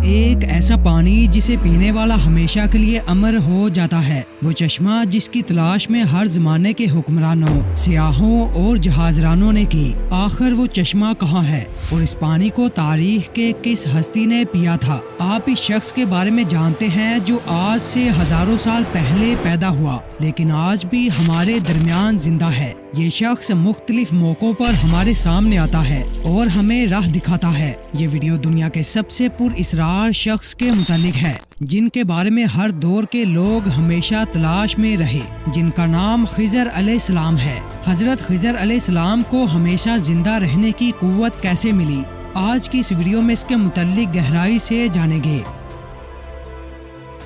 ایک ایسا پانی جسے پینے والا ہمیشہ کے لیے امر ہو جاتا ہے، وہ چشمہ جس کی تلاش میں ہر زمانے کے حکمرانوں، سیاحوں اور جہاز رانوں نے کی، آخر وہ چشمہ کہاں ہے اور اس پانی کو تاریخ کے کس ہستی نے پیا تھا؟ آپ اس شخص کے بارے میں جانتے ہیں جو آج سے ہزاروں سال پہلے پیدا ہوا لیکن آج بھی ہمارے درمیان زندہ ہے۔ یہ شخص مختلف موقعوں پر ہمارے سامنے آتا ہے اور ہمیں راہ دکھاتا ہے۔ یہ ویڈیو دنیا کے سب سے پر اسرار شخص کے متعلق ہے جن کے بارے میں ہر دور کے لوگ ہمیشہ تلاش میں رہے، جن کا نام خضر علیہ السلام ہے۔ حضرت خضر علیہ السلام کو ہمیشہ زندہ رہنے کی قوت کیسے ملی؟ آج کی اس ویڈیو میں اس کے متعلق گہرائی سے جانیں گے۔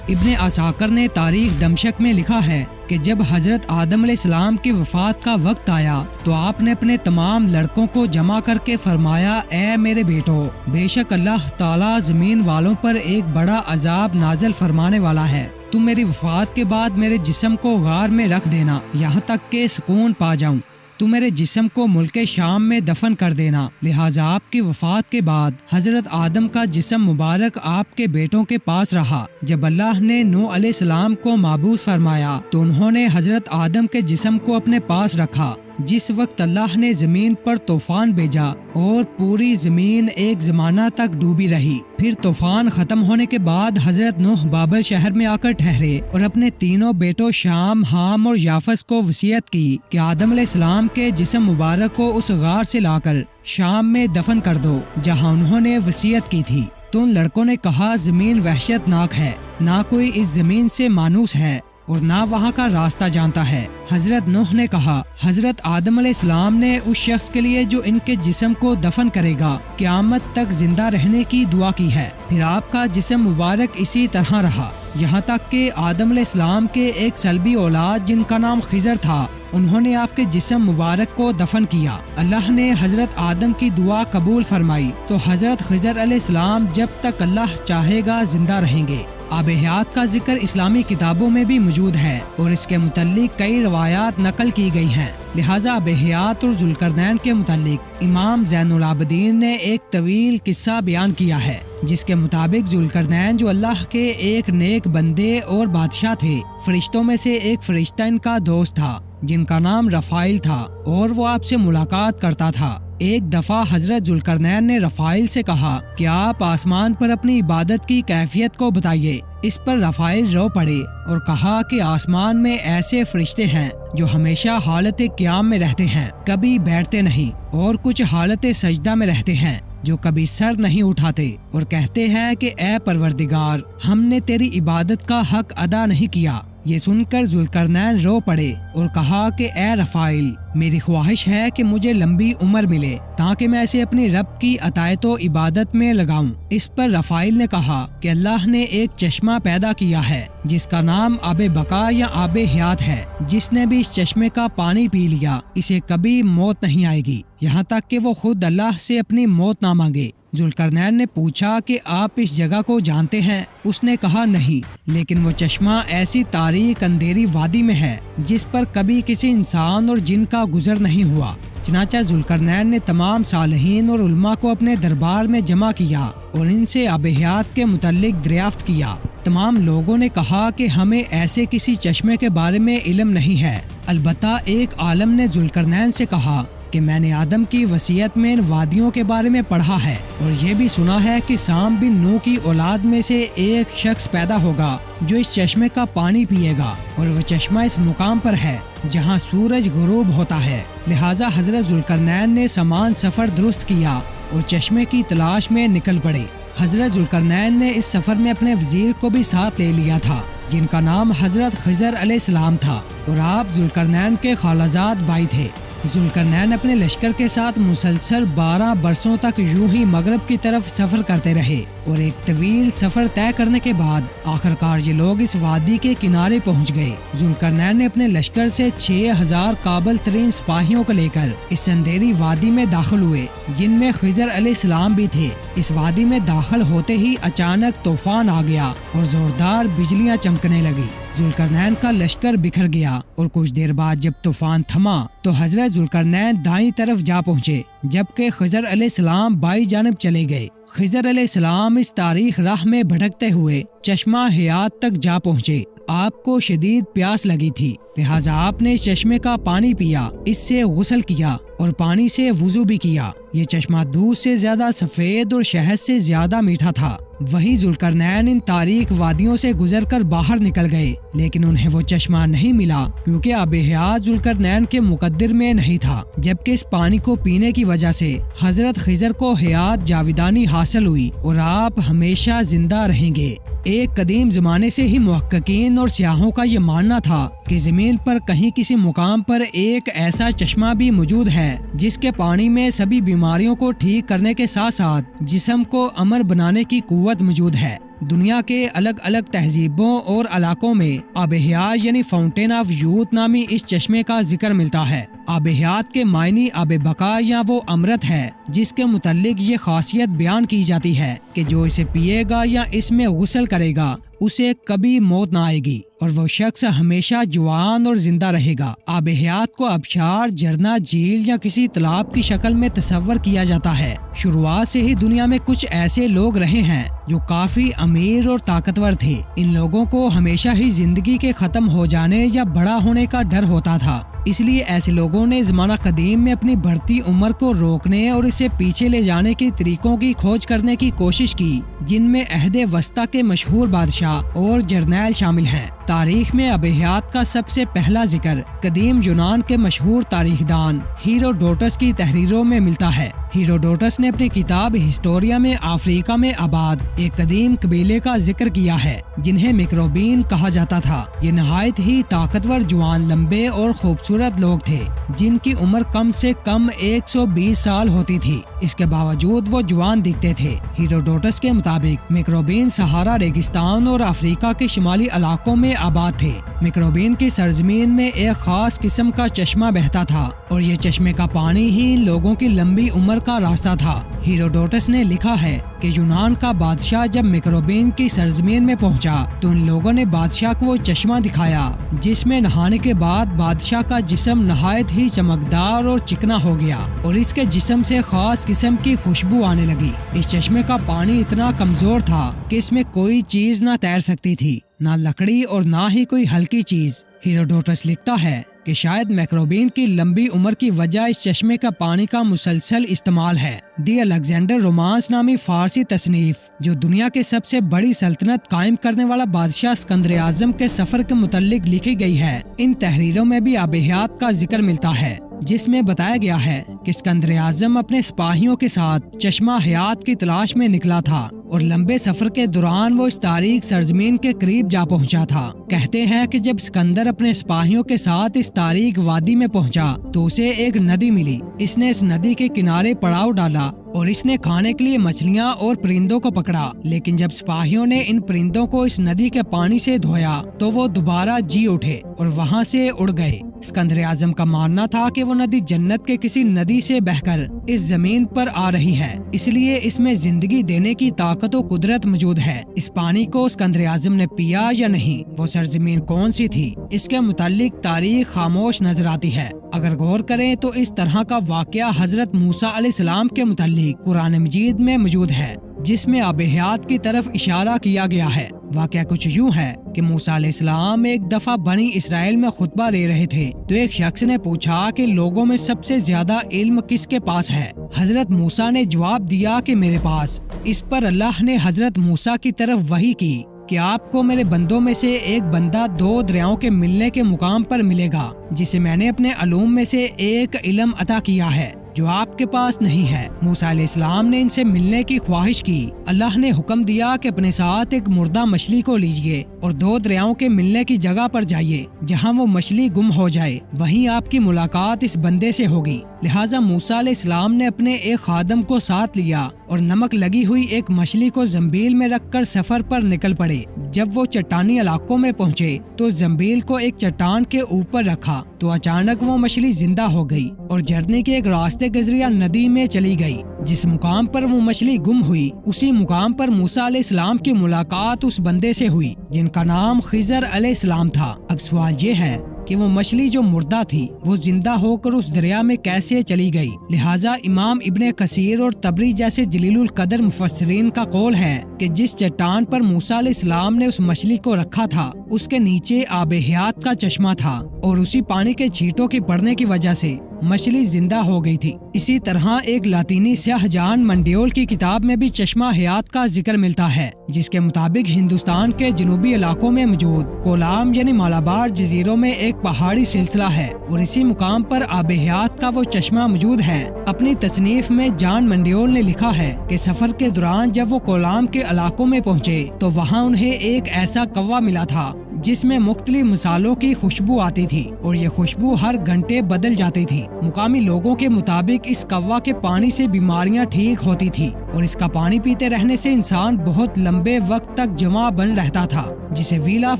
ابن عساکر نے تاریخ دمشق میں لکھا ہے کہ جب حضرت آدم علیہ السلام کی وفات کا وقت آیا تو آپ نے اپنے تمام لڑکوں کو جمع کر کے فرمایا، اے میرے بیٹو، بے شک اللہ تعالیٰ زمین والوں پر ایک بڑا عذاب نازل فرمانے والا ہے۔ تم میری وفات کے بعد میرے جسم کو غار میں رکھ دینا یہاں تک کہ سکون پا جاؤں۔ تو میرے جسم کو ملک شام میں دفن کر دینا۔ لہٰذا آپ کی وفات کے بعد حضرت آدم کا جسم مبارک آپ کے بیٹوں کے پاس رہا۔ جب اللہ نے نوح علیہ السلام کو معبود فرمایا تو انہوں نے حضرت آدم کے جسم کو اپنے پاس رکھا۔ جس وقت اللہ نے زمین پر طوفان بھیجا اور پوری زمین ایک زمانہ تک ڈوبی رہی، پھر طوفان ختم ہونے کے بعد حضرت نوح بابل شہر میں آ کر ٹھہرے اور اپنے تینوں بیٹوں شام، حام اور یافس کو وصیت کی کہ آدم علیہ السلام کے جسم مبارک کو اس غار سے لا کر شام میں دفن کر دو جہاں انہوں نے وصیت کی تھی۔ تو ان لڑکوں نے کہا، زمین وحشت ناک ہے، نہ کوئی اس زمین سے مانوس ہے اور نہ وہاں کا راستہ جانتا ہے۔ حضرت نوح نے کہا، حضرت آدم علیہ السلام نے اس شخص کے لیے جو ان کے جسم کو دفن کرے گا قیامت تک زندہ رہنے کی دعا کی ہے۔ پھر آپ کا جسم مبارک اسی طرح رہا یہاں تک کہ آدم علیہ السلام کے ایک سلبی اولاد جن کا نام خضر تھا، انہوں نے آپ کے جسم مبارک کو دفن کیا۔ اللہ نے حضرت آدم کی دعا قبول فرمائی تو حضرت خضر علیہ السلام جب تک اللہ چاہے گا زندہ رہیں گے۔ آب حیات کا ذکر اسلامی کتابوں میں بھی موجود ہے اور اس کے متعلق کئی روایات نقل کی گئی ہیں۔ لہٰذا آب حیات اور ذوالقرنین کے متعلق امام زین العابدین نے ایک طویل قصہ بیان کیا ہے جس کے مطابق ذوالقرنین جو اللہ کے ایک نیک بندے اور بادشاہ تھے، فرشتوں میں سے ایک فرشتہ ان کا دوست تھا جن کا نام رفائل تھا اور وہ آپ سے ملاقات کرتا تھا۔ ایک دفعہ حضرت ذوالقرنین نے رفائل سے کہا کہ آپ آسمان پر اپنی عبادت کی کیفیت کو بتائیے۔ اس پر رفائل رو پڑے اور کہا کہ آسمان میں ایسے فرشتے ہیں جو ہمیشہ حالت قیام میں رہتے ہیں، کبھی بیٹھتے نہیں، اور کچھ حالت سجدہ میں رہتے ہیں جو کبھی سر نہیں اٹھاتے اور کہتے ہیں کہ اے پروردگار، ہم نے تیری عبادت کا حق ادا نہیں کیا۔ یہ سن کر ذوالقرنین رو پڑے اور کہا کہ اے رفائل، میری خواہش ہے کہ مجھے لمبی عمر ملے تاکہ میں اسے اپنی رب کی اطاعت و عبادت میں لگاؤں۔ اس پر رفائل نے کہا کہ اللہ نے ایک چشمہ پیدا کیا ہے جس کا نام آب بقا یا آب حیات ہے۔ جس نے بھی اس چشمے کا پانی پی لیا اسے کبھی موت نہیں آئے گی یہاں تک کہ وہ خود اللہ سے اپنی موت نہ مانگے۔ ذوالقرنین نے پوچھا کہ آپ اس جگہ کو جانتے ہیں؟ اس نے کہا نہیں، لیکن وہ چشمہ ایسی تاریک اندھیری وادی میں ہے جس پر کبھی کسی انسان اور جن کا گزر نہیں ہوا۔ چنانچہ ذوالقرنین نے تمام صالحین اور علماء کو اپنے دربار میں جمع کیا اور ان سے آب حیات کے متعلق دریافت کیا۔ تمام لوگوں نے کہا کہ ہمیں ایسے کسی چشمے کے بارے میں علم نہیں ہے، البتہ ایک عالم نے ذوالقرنین سے کہا کہ میں نے آدم کی وصیت میں ان وادیوں کے بارے میں پڑھا ہے اور یہ بھی سنا ہے کہ سام بن نوح کی اولاد میں سے ایک شخص پیدا ہوگا جو اس چشمے کا پانی پیے گا، اور وہ چشمہ اس مقام پر ہے جہاں سورج غروب ہوتا ہے۔ لہٰذا حضرت ذوالقرنین نے سامان سفر درست کیا اور چشمے کی تلاش میں نکل پڑے۔ حضرت ذوالقرنین نے اس سفر میں اپنے وزیر کو بھی ساتھ لے لیا تھا جن کا نام حضرت خضر علیہ السلام تھا اور آپ ذوالقرنین کے خالازاد بھائی تھے۔ ذوالقرنین اپنے لشکر کے ساتھ مسلسل 12 برسوں تک یوں ہی مغرب کی طرف سفر کرتے رہے اور ایک طویل سفر طے کرنے کے بعد آخرکار یہ لوگ اس وادی کے کنارے پہنچ گئے۔ ذوالقرنین نے اپنے لشکر سے 6000 قابل ترین سپاہیوں کو لے کر اس اندھیری وادی میں داخل ہوئے جن میں خضر علیہ السلام بھی تھے۔ اس وادی میں داخل ہوتے ہی اچانک طوفان آ گیا اور زوردار بجلیاں چمکنے لگی۔ ذوالقرنین کا لشکر بکھر گیا اور کچھ دیر بعد جب طوفان تھما تو حضرت ذوالقرنین دائیں طرف جا پہنچے جبکہ خضر علیہ السلام بائیں جانب چلے گئے۔ خضر علیہ السلام اس تاریخ راہ میں بھٹکتے ہوئے چشمہ حیات تک جا پہنچے۔ آپ کو شدید پیاس لگی تھی، لہٰذا آپ نے چشمے کا پانی پیا، اس سے غسل کیا اور پانی سے وضو بھی کیا۔ یہ چشمہ دودھ سے زیادہ سفید اور شہد سے زیادہ میٹھا تھا۔ وہیں ذوالقرنین ان تاریک وادیوں سے گزر کر باہر نکل گئے، لیکن انہیں وہ چشمہ نہیں ملا کیونکہ آب حیات ذوالقرنین کے مقدر میں نہیں تھا، جبکہ اس پانی کو پینے کی وجہ سے حضرت خضر کو حیات جاویدانی حاصل ہوئی اور آپ ہمیشہ زندہ رہیں گے۔ ایک قدیم زمانے سے ہی محققین اور سیاحوں کا یہ ماننا تھا کہ زمین پر کہیں کسی مقام پر ایک ایسا چشمہ بھی موجود ہے جس کے پانی میں سبھی بیماریوں کو ٹھیک کرنے کے ساتھ ساتھ جسم کو امر بنانے کی قوت موجود ہے۔ دنیا کے الگ الگ تہذیبوں اور علاقوں میں آب حیات یعنی فاؤنٹین آف یوتھ نامی اس چشمے کا ذکر ملتا ہے۔ آب حیات کے معنی آب بقا یا وہ امرت ہے جس کے متعلق یہ خاصیت بیان کی جاتی ہے کہ جو اسے پیے گا یا اس میں غسل کرے گا اسے کبھی موت نہ آئے گی اور وہ شخص ہمیشہ جوان اور زندہ رہے گا۔ آب حیات کو آبشار، جھرنا، جھیل یا کسی تالاب کی شکل میں تصور کیا جاتا ہے۔ شروعات سے ہی دنیا میں کچھ ایسے لوگ رہے ہیں جو کافی امیر اور طاقتور تھے۔ ان لوگوں کو ہمیشہ ہی زندگی کے ختم ہو جانے یا بڑا ہونے کا ڈر ہوتا تھا، اس لیے ایسے لوگوں نے زمانہ قدیم میں اپنی بڑھتی عمر کو روکنے اور اسے پیچھے لے جانے کے طریقوں کی کھوج کرنے کی کوشش کی، جن میں عہد وسطیٰ کے مشہور بادشاہ اور جرنیل شامل ہیں۔ تاریخ میں آب حیات کا سب سے پہلا ذکر قدیم یونان کے مشہور تاریخ دان ہیروڈوٹس کی تحریروں میں ملتا ہے۔ ہیروڈوٹس نے اپنی کتاب ہسٹوریا میں افریقہ میں آباد ایک قدیم قبیلے کا ذکر کیا ہے جنہیں میکروبین کہا جاتا تھا۔ یہ نہایت ہی طاقتور، جوان، لمبے اور خوبصورت لوگ تھے جن کی عمر کم سے کم 120 سال ہوتی تھی۔ اس کے باوجود وہ جوان دکھتے تھے۔ ہیروڈوٹس کے مطابق میکروبین صحارا ریگستان اور افریقہ کے شمالی علاقوں میں آباد تھے۔ میکروبین کی سرزمین میں ایک خاص قسم کا چشمہ بہتا تھا اور یہ چشمے کا پانی ہی لوگوں کی لمبی عمر کا راستہ تھا۔ ہیروڈوٹس نے لکھا ہے کہ یونان کا بادشاہ جب میکروبین کی سرزمین میں پہنچا تو ان لوگوں نے بادشاہ کو وہ چشمہ دکھایا جس میں نہانے کے بعد بادشاہ کا جسم نہایت ہی چمکدار اور چکنا ہو گیا اور اس کے جسم سے خاص قسم کی خوشبو آنے لگی۔ اس چشمے کا پانی اتنا کمزور تھا کہ اس میں کوئی چیز نہ تیر سکتی تھی، نہ لکڑی اور نہ ہی کوئی ہلکی چیز۔ ہیروڈوٹس لکھتا ہے کہ شاید میکروبین کی لمبی عمر کی وجہ اس چشمے کا پانی کا مسلسل استعمال ہے۔ دی الیگزینڈر رومانس نامی فارسی تصنیف جو دنیا کے سب سے بڑی سلطنت قائم کرنے والا بادشاہ اسکندر اعظم کے سفر کے متعلق لکھی گئی ہے۔ ان تحریروں میں بھی آب حیات کا ذکر ملتا ہے جس میں بتایا گیا ہے کہ اسکندر اعظم اپنے سپاہیوں کے ساتھ چشمہ حیات کی تلاش میں نکلا تھا اور لمبے سفر کے دوران وہ اس تاریک سرزمین کے قریب جا پہنچا تھا۔ کہتے ہیں کہ جب اسکندر اپنے سپاہیوں کے ساتھ اس تاریک وادی میں پہنچا تو اسے ایک ندی ملی۔ اس نے اس ندی کے کنارے پڑاؤ ڈالا اور اس نے کھانے کے لیے مچھلیاں اور پرندوں کو پکڑا، لیکن جب سپاہیوں نے ان پرندوں کو اس ندی کے پانی سے دھویا تو وہ دوبارہ جی اٹھے اور وہاں سے اڑ گئے۔ اسکندر اعظم کا ماننا تھا کہ وہ ندی جنت کے کسی ندی سے بہ کر اس زمین پر آ رہی ہے، اس لیے اس میں زندگی دینے کی طاقت و قدرت موجود ہے۔ اس پانی کو اسکندر اعظم نے پیا یا نہیں، وہ سرزمین کون سی تھی، اس کے متعلق تاریخ خاموش نظر آتی ہے۔ اگر غور کریں تو اس طرح کا واقعہ حضرت موسیٰ علیہ السلام کے متعلق قرآن مجید میں موجود ہے جس میں آب حیات کی طرف اشارہ کیا گیا ہے۔ واقعہ کچھ یوں ہے کہ موسیٰ علیہ السلام ایک دفعہ بنی اسرائیل میں خطبہ دے رہے تھے تو ایک شخص نے پوچھا کہ لوگوں میں سب سے زیادہ علم کس کے پاس ہے؟ حضرت موسیٰ نے جواب دیا کہ میرے پاس۔ اس پر اللہ نے حضرت موسیٰ کی طرف وحی کی کہ آپ کو میرے بندوں میں سے ایک بندہ 2 دریاؤں کے ملنے کے مقام پر ملے گا جسے میں نے اپنے علوم میں سے ایک علم عطا کیا ہے جو آپ کے پاس نہیں ہے۔ موسیٰ علیہ السلام نے ان سے ملنے کی خواہش کی۔ اللہ نے حکم دیا کہ اپنے ساتھ ایک مردہ مچھلی کو لیجئے اور 2 دریاؤں کے ملنے کی جگہ پر جائیے، جہاں وہ مچھلی گم ہو جائے وہیں آپ کی ملاقات اس بندے سے ہوگی۔ لہٰذا موسیٰ علیہ السلام نے اپنے ایک خادم کو ساتھ لیا اور نمک لگی ہوئی ایک مچھلی کو زنبیل میں رکھ کر سفر پر نکل پڑے۔ جب وہ چٹانی علاقوں میں پہنچے تو زنبیل کو ایک چٹان کے اوپر رکھا تو اچانک وہ مچھلی زندہ ہو گئی اور جھرنے کے ایک راستے کے ذریعہ ندی میں چلی گئی۔ جس مقام پر وہ مچھلی گم ہوئی اسی مقام پر موسیٰ علیہ السلام کی ملاقات اس بندے سے ہوئی جن کا نام خضر علیہ السلام تھا۔ اب سوال یہ ہے کہ وہ مچھلی جو مردہ تھی وہ زندہ ہو کر اس دریا میں کیسے چلی گئی۔ لہٰذا امام ابن کثیر اور طبری جیسے جلیل القدر مفسرین کا قول ہے کہ جس چٹان پر موسیٰ علیہ السلام نے اس مچھلی کو رکھا تھا اس کے نیچے آب حیات کا چشمہ تھا اور اسی پانی کے چھینٹوں کے پڑنے کی وجہ سے مچھلی زندہ ہو گئی تھی۔ اسی طرح ایک لاطینی سیاح جان منڈیول کی کتاب میں بھی چشمہ حیات کا ذکر ملتا ہے، جس کے مطابق ہندوستان کے جنوبی علاقوں میں موجود کولام یعنی مالابار جزیروں میں ایک پہاڑی سلسلہ ہے اور اسی مقام پر آب حیات کا وہ چشمہ موجود ہے۔ اپنی تصنیف میں جان منڈیول نے لکھا ہے کہ سفر کے دوران جب وہ کولام کے علاقوں میں پہنچے تو وہاں انہیں ایک ایسا کوا ملا تھا جس میں مختلف مصالحوں کی خوشبو آتی تھی اور یہ خوشبو ہر گھنٹے بدل جاتی تھی۔ مقامی لوگوں کے مطابق اس کوا کے پانی سے بیماریاں ٹھیک ہوتی تھی اور اس کا پانی پیتے رہنے سے انسان بہت لمبے وقت تک جوان بن رہتا تھا، جسے ویل آف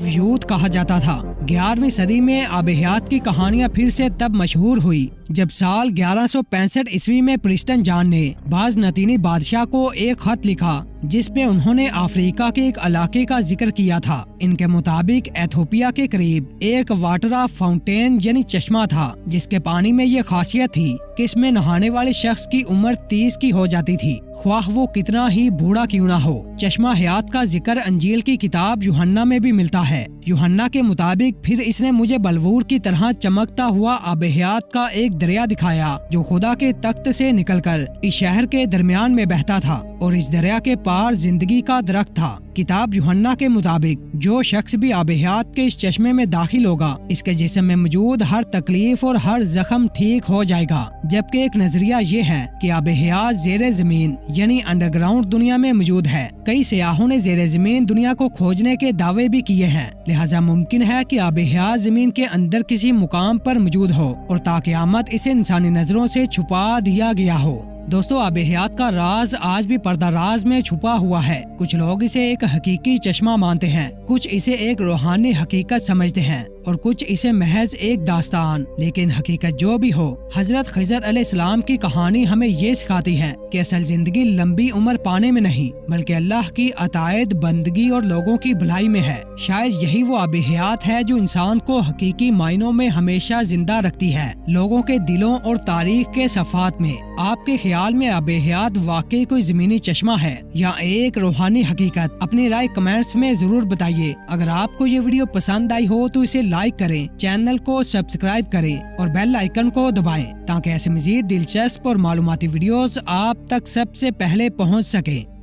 یوتھ کہا جاتا تھا۔ 11ویں صدی میں آب حیات کی کہانیاں پھر سے تب مشہور ہوئی جب سال 1165 عیسوی میں پرسٹن جان نے بعض لاطینی بادشاہ کو ایک خط لکھا جس میں انہوں نے افریقہ کے ایک علاقے کا ذکر کیا تھا۔ ان کے مطابق ایتھوپیا کے قریب ایک واٹر آف فاؤنٹین یعنی چشمہ تھا جس کے پانی میں یہ خاصیت تھی کہ اس میں نہانے والے شخص کی عمر 30 کی ہو جاتی تھی، خواہ وہ کتنا ہی بوڑھا کیوں نہ ہو۔ چشمہ حیات کا ذکر انجیل کی کتاب یوحنا میں بھی ملتا ہے۔ یوحنا کے مطابق پھر اس نے مجھے بلور کی طرح چمکتا ہوا آب حیات کا ایک دریا دکھایا جو خدا کے تخت سے نکل کر اس شہر کے درمیان میں بہتا تھا اور اس دریا کے پار زندگی کا درخت تھا۔ کتاب یوحنا کے مطابق جو شخص بھی آب حیات کے اس چشمے میں داخل ہوگا اس کے جسم میں موجود ہر تکلیف اور ہر زخم ٹھیک ہو جائے گا، جبکہ ایک نظریہ یہ ہے کہ آب حیات زیر زمین یعنی انڈر گراؤنڈ دنیا میں موجود ہے۔ کئی سیاحوں نے زیر زمین دنیا کو کھوجنے کے دعوے بھی کیے ہیں، لہٰذا ممکن ہے کہ آب حیات زمین کے اندر کسی مقام پر موجود ہو اور تا قیامت اسے انسانی نظروں سے چھپا دیا گیا ہو۔ دوستو، آب حیات کا راز آج بھی پردہ راز میں چھپا ہوا ہے۔ کچھ لوگ اسے ایک حقیقی چشمہ مانتے ہیں، کچھ اسے ایک روحانی حقیقت سمجھتے ہیں اور کچھ اسے محض ایک داستان۔ لیکن حقیقت جو بھی ہو، حضرت خضر علیہ السلام کی کہانی ہمیں یہ سکھاتی ہے کہ اصل زندگی لمبی عمر پانے میں نہیں بلکہ اللہ کی اطاعت، بندگی اور لوگوں کی بھلائی میں ہے۔ شاید یہی وہ آب حیات ہے جو انسان کو حقیقی معنوں میں ہمیشہ زندہ رکھتی ہے، لوگوں کے دلوں اور تاریخ کے صفحات میں۔ آپ کے خیال میں آب حیات واقعی کوئی زمینی چشمہ ہے یا ایک روحانی حقیقت؟ اپنی رائے کمنٹس میں ضرور بتائیے۔ اگر آپ کو یہ ویڈیو پسند آئی ہو تو اسے لائک کریں، چینل کو سبسکرائب کریں اور بیل آئیکن کو دبائیں تاکہ ایسے مزید دلچسپ اور معلوماتی ویڈیوز آپ تک سب سے پہلے پہنچ سکیں۔